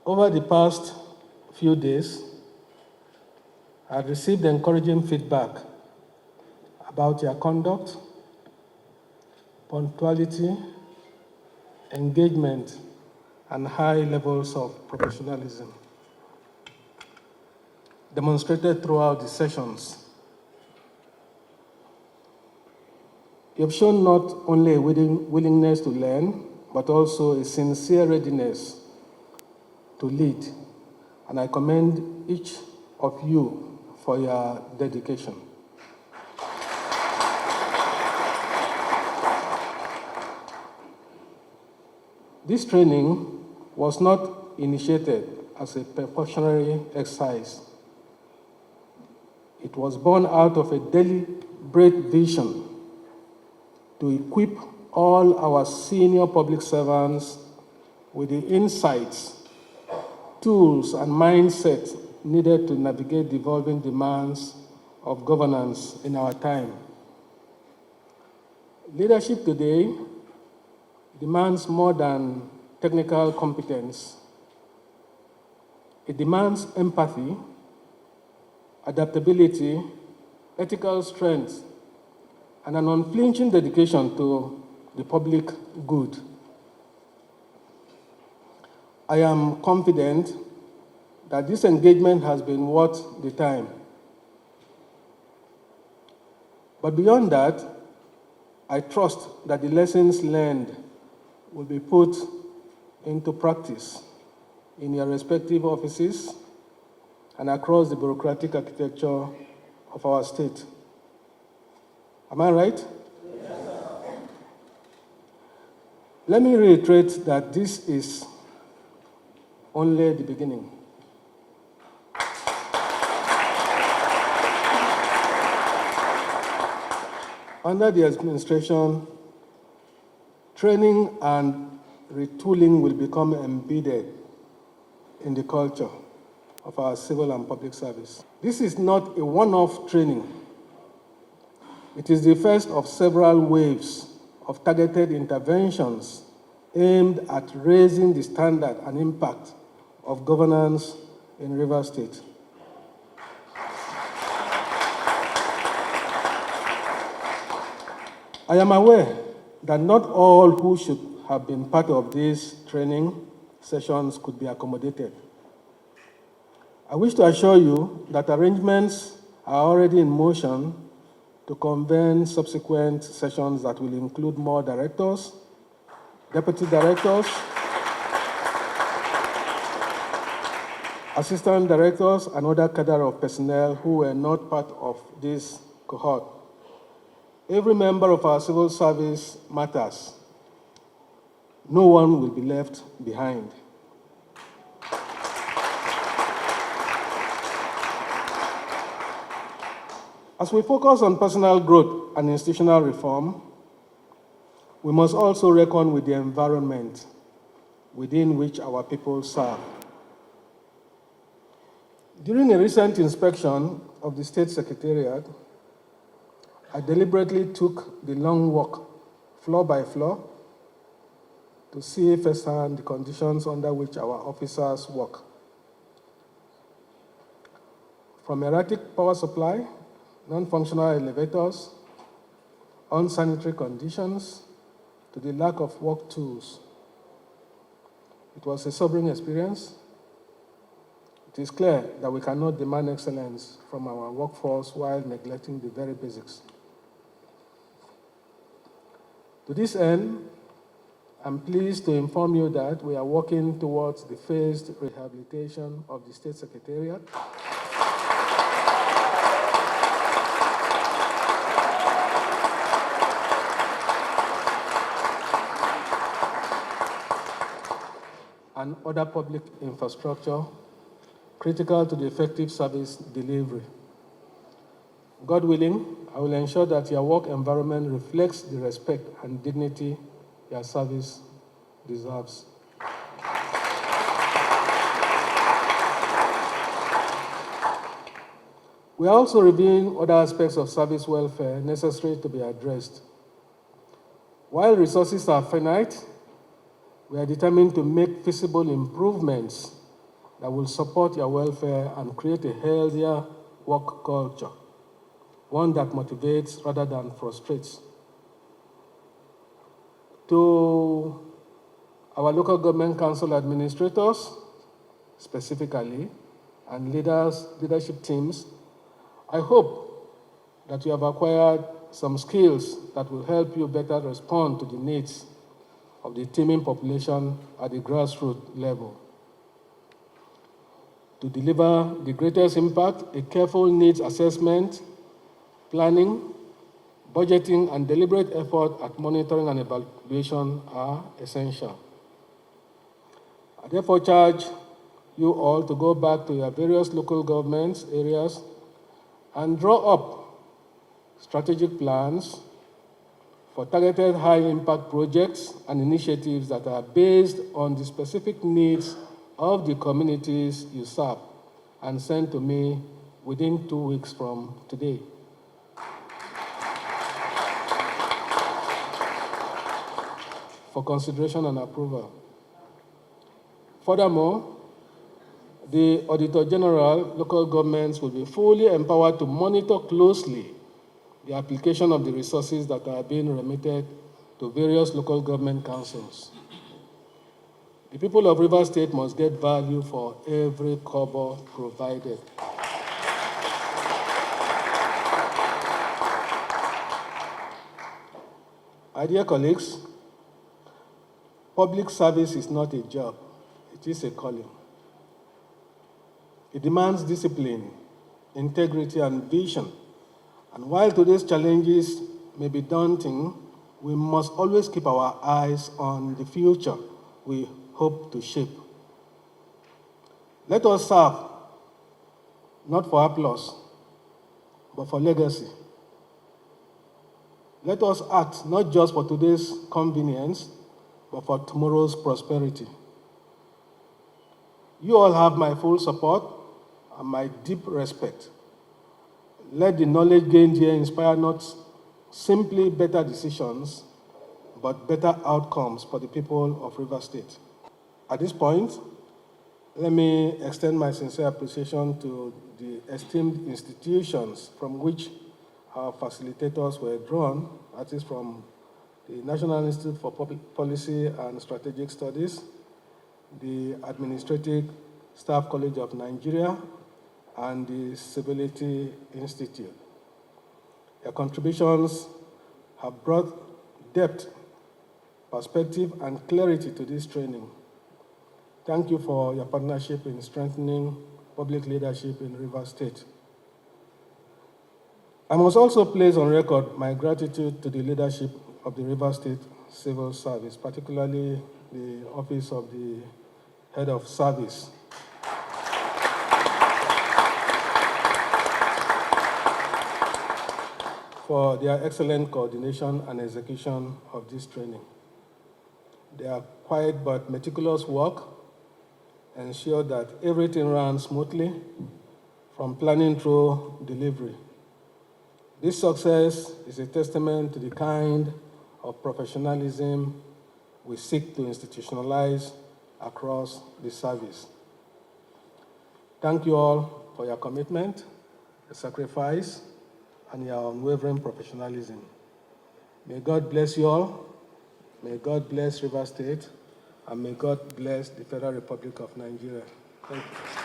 Over the past few days, I've received encouraging feedback about your conduct, punctuality, engagement, and high levels of professionalism demonstrated throughout the sessions. You have shown not only a willingness to learn, but also a sincere readiness to lead, and I commend each of you for your dedication. This training was not initiated as a precautionary exercise. It was born out of a deliberate vision to equip all our senior public servants with the insights, tools, and mindset needed to navigate the evolving demands of governance in our time. Leadership today demands more than technical competence. It demands empathy, adaptability, ethical strength, and an unflinching dedication to the public good. I am confident that this engagement has been worth the time. But beyond that, I trust that the lessons learned will be put into practice in your respective offices and across the bureaucratic architecture of our state. Am I right? Yes. Let me reiterate that this is only the beginning. Under the administration, training and retooling will become embedded in the culture of our civil and public service. This is not a one-off training. It is the first of several waves of targeted interventions aimed at raising the standard and impact of governance in Rivers State. I am aware that not all who should have been part of these training sessions could be accommodated. I wish to assure you that arrangements are already in motion to convene subsequent sessions that will include more directors, deputy directors, assistant directors, and other cadre of personnel who were not part of this cohort. Every member of our civil service matters. No one will be left behind. As we focus on personal growth and institutional reform, we must also reckon with the environment within which our people serve. During a recent inspection of the State Secretariat, I deliberately took the long walk, floor by floor, to see firsthand the conditions under which our officers work. From erratic power supply, non-functional elevators, unsanitary conditions, to the lack of work tools. It was a sobering experience. It is clear that we cannot demand excellence from our workforce while neglecting the very basics. To this end, I'm pleased to inform you that we are working towards the phased rehabilitation of the State Secretariat. And other public infrastructure critical to the effective service delivery. God willing, I will ensure that your work environment reflects the respect and dignity your service deserves. We are also reviewing other aspects of service welfare necessary to be addressed. While resources are finite, we are determined to make feasible improvements that will support your welfare and create a healthier work culture, one that motivates rather than frustrates. To our local government council administrators, specifically, and leadership teams, I hope that you have acquired some skills that will help you better respond to the needs of the teeming population at the grassroots level. To deliver the greatest impact, a careful needs assessment, planning, budgeting, and deliberate effort at monitoring and evaluation are essential. I therefore charge you all to go back to your various local governments areas and draw up strategic plans for targeted high-impact projects and initiatives that are based on the specific needs of the communities you serve, and send to me within 2 weeks from today. For consideration and approval. Furthermore, the Auditor General, local governments will be fully empowered to monitor closely the application of the resources that are being remitted to various local government councils. The people of Rivers State must get value for every kobo provided. My dear colleagues, public service is not a job, it is a calling. It demands discipline, integrity, and vision. And while today's challenges may be daunting, we must always keep our eyes on the future we hope to shape. Let us serve, not for applause, but for legacy. Let us act not just for today's convenience, but for tomorrow's prosperity. You all have my full support and my deep respect. Let the knowledge gained here inspire not simply better decisions, but better outcomes for the people of Rivers State. At this point, let me extend my sincere appreciation to the esteemed institutions from which our facilitators were drawn, that is from the National Institute for Public Policy and Strategic Studies, the Administrative Staff College of Nigeria, and the Civility Institute. Their contributions have brought depth, perspective, and clarity to this training. Thank you for your partnership in strengthening public leadership in Rivers State. I must also place on record my gratitude to the leadership of the Rivers State Civil Service, particularly the Office of the Head of Service. For their excellent coordination and execution of this training. Their quiet but meticulous work ensured that everything ran smoothly from planning through delivery. This success is a testament to the kind of professionalism we seek to institutionalize across the service. Thank you all for your commitment, your sacrifice, and your unwavering professionalism. May God bless you all. May God bless Rivers State, and may God bless the Federal Republic of Nigeria. Thank you.